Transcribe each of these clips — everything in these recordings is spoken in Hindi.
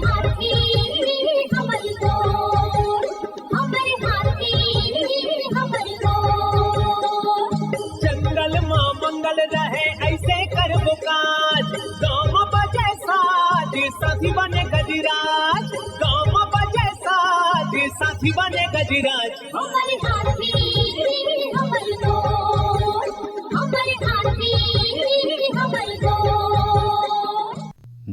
हाथी हमर गोर, हमर हाथी हमर गोर। जंगल मां मंगल रहे ऐसे करबो काज, गाँव बजे साज साथी बने गजराज, गाँव बजे साज साथी बने गजराज। हमर हाथी हमर गोर, हमर हाथी हमर गोर।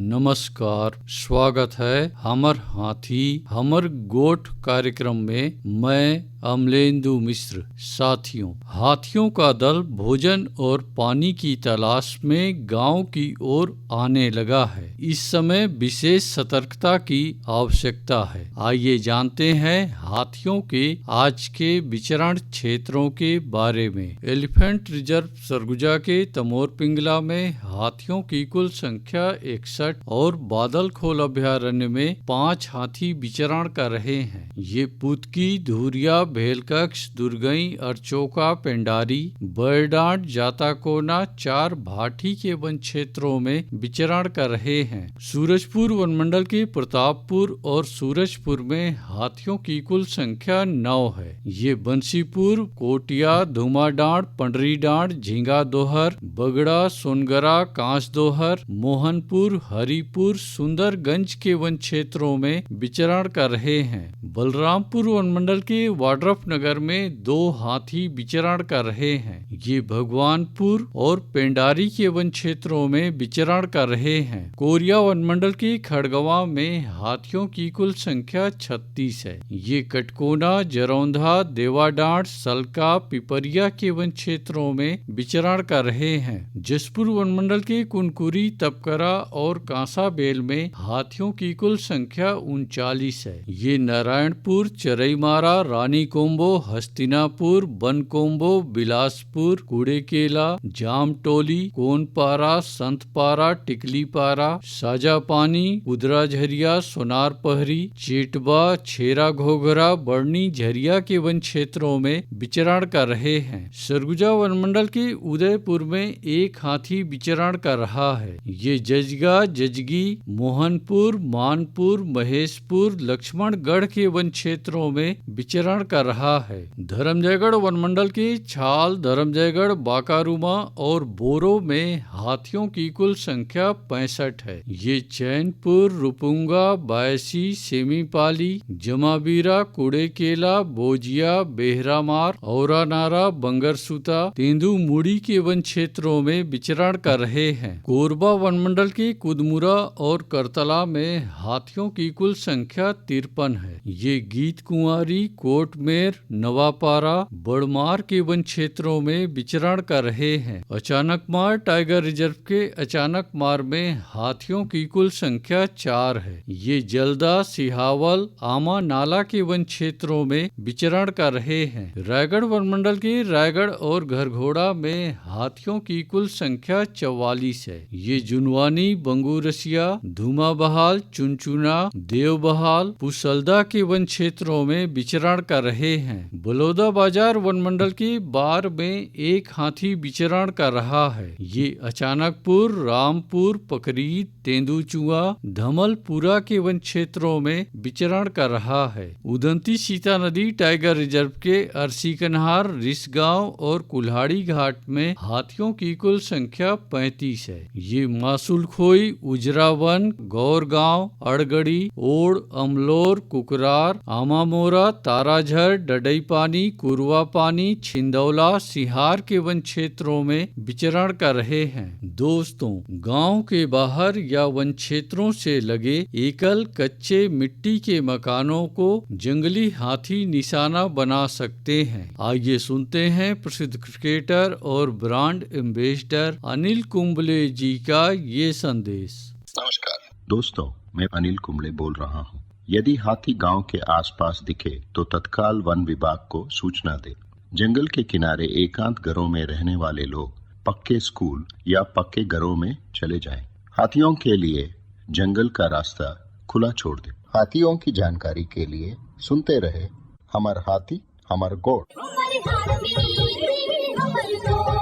नमस्कार, स्वागत है हमर हाथी हमर गोठ कार्यक्रम में। मैं अमलेंदु मिश्र। साथियों, हाथियों का दल भोजन और पानी की तलाश में गांव की ओर आने लगा है। इस समय विशेष सतर्कता की आवश्यकता है। आइए जानते हैं हाथियों के आज के विचरण क्षेत्रों के बारे में। एलिफेंट रिजर्व सरगुजा के तमोर पिंगला में हाथियों की कुल संख्या 61 और बादल खोल अभयारण्य में 5 हाथी विचरण कर रहे हैं। ये पुतकी, धुरिया, भेलकक्ष, दुर्गई, अरचोका, पेंडारी, बरडांड, जाताकोना 4 भाटी के वन क्षेत्रों में विचरण कर रहे हैं। सूरजपुर वनमंडल के प्रतापपुर और सूरजपुर में हाथियों की कुल संख्या 9 है। ये बंसीपुर, कोटिया, धुमाडांड, पंडरीडांड, झींगा दोहर, बगड़ा, सोनगरा, कांस दोहर, मोहनपुर, हरिपुर, सुंदरगंज के वन क्षेत्रों में विचरण कर रहे हैं। बलरामपुर वनमंडल के वाड्रफ नगर में 2 हाथी विचरण कर रहे हैं। ये भगवानपुर और पेंडारी के वन क्षेत्रों में विचरण कर रहे हैं। कोरिया वनमंडल के खड़गवा में हाथियों की कुल संख्या 36 है। ये कटकोना, जरौंधा, देवाडांड, सलका, पिपरिया के वन क्षेत्रों में विचरण कर रहे हैं। जसपुर वनमंडल के कुनकुरी, तपकरा और कांसाबेल में हाथियों की कुल संख्या 39 है। ये नारायणपुर, चरईमारा, रानी कोम्बो, हस्तिनापुर, बनकोम्बो, बिलासपुर, कुड़ेकेला, जामटोली, कोनपारा, संतपारा, टिकलीपारा, साजापानी, उदराझरिया, सोनारपहरी, चेटबा, छेरा घोघरा, बड़नी झरिया के वन क्षेत्रों में विचरण कर रहे हैं। सरगुजा वनमंडल के उदयपुर में 1 हाथी विचरण कर रहा है। ये जजगा, जजगी, मोहनपुर, मानपुर, महेशपुर, लक्ष्मणगढ़ के वन क्षेत्रों में विचरण कर रहा है। धर्मजयगढ़ वनमंडल के छाल, धर्मजयगढ़, बाकारूमा और बोरो में हाथियों की कुल संख्या 65 है। ये चैनपुर, रुपुंगा, बायसी, सेमीपाली, जमाबीरा, कुड़ेकेला, बोजिया, बेहरामार, औरानारा, बंगरसुता, तेंदुमुड़ी के वन क्षेत्रों में विचरण कर रहे हैं। कोरबा वनमंडल के कुदमुरा और करतला में हाथियों की कुल संख्या 53 है। ये गीत कुंवारी, कोटमेर, नवापारा, बड़मार के वन क्षेत्रों में विचरण कर रहे हैं। अचानकमार टाइगर रिजर्व के अचानकमार में हाथियों की कुल संख्या 4 है। ये जल्दा, सिहावल, आमा नाला के वन क्षेत्रों में विचरण कर रहे हैं। रायगढ़ वनमंडल के रायगढ़ और घरघोड़ा में हाथियों की कुल संख्या 44 है। ये जुनवानी, बंगूरसिया, धुमाबहाल, चुनचुना, देवबहाल, पुसलदा के वन क्षेत्रों में विचरण कर रहे हैं। बलौदा बाजार वनमंडल के बार में 1 हाथी विचरण कर रहा है। ये अचानकपुर, रामपुर, पकरीद, तेंदुचुआ, धमलपुरा के वन क्षेत्रों में विचरण कर रहा है। उदंती सीता नदी टाइगर रिजर्व के अरसीकनहार, रिसगांव और कुल्हाड़ी घाट में हाथियों की कुल संख्या 35 है। ये मासुलखोई, उजरावन, गौरगांव, अड़गड़ी, ओड़, अमलोर, कुकरार, आमामोरा, ताराझर, डडईपानी, कुरवापानी, छिंदौला, सिहार के वन क्षेत्रों में विचरण कर रहे हैं। दोस्तों, गांव के बाहर या वन क्षेत्रों से लगे एकल कच्चे मिट्टी के मकानों को जंगली हाथी निशाना बना सकते हैं। आइए सुनते हैं प्रसिद्ध क्रिकेटर और ब्रांड एम्बेसडर अनिल कुंबले जी का ये संदेश। नमस्कार दोस्तों, मैं अनिल कुंबले बोल रहा हूँ। यदि हाथी गांव के आसपास दिखे तो तत्काल वन विभाग को सूचना दे। जंगल के किनारे एकांत घरों में रहने वाले लोग पक्के स्कूल या पक्के घरों में चले जाएं। हाथियों के लिए जंगल का रास्ता खुला छोड़ दे। हाथियों की जानकारी के लिए सुनते रहे हमर हाथी हमर गोठ। हमर हाथी हमर गोठ।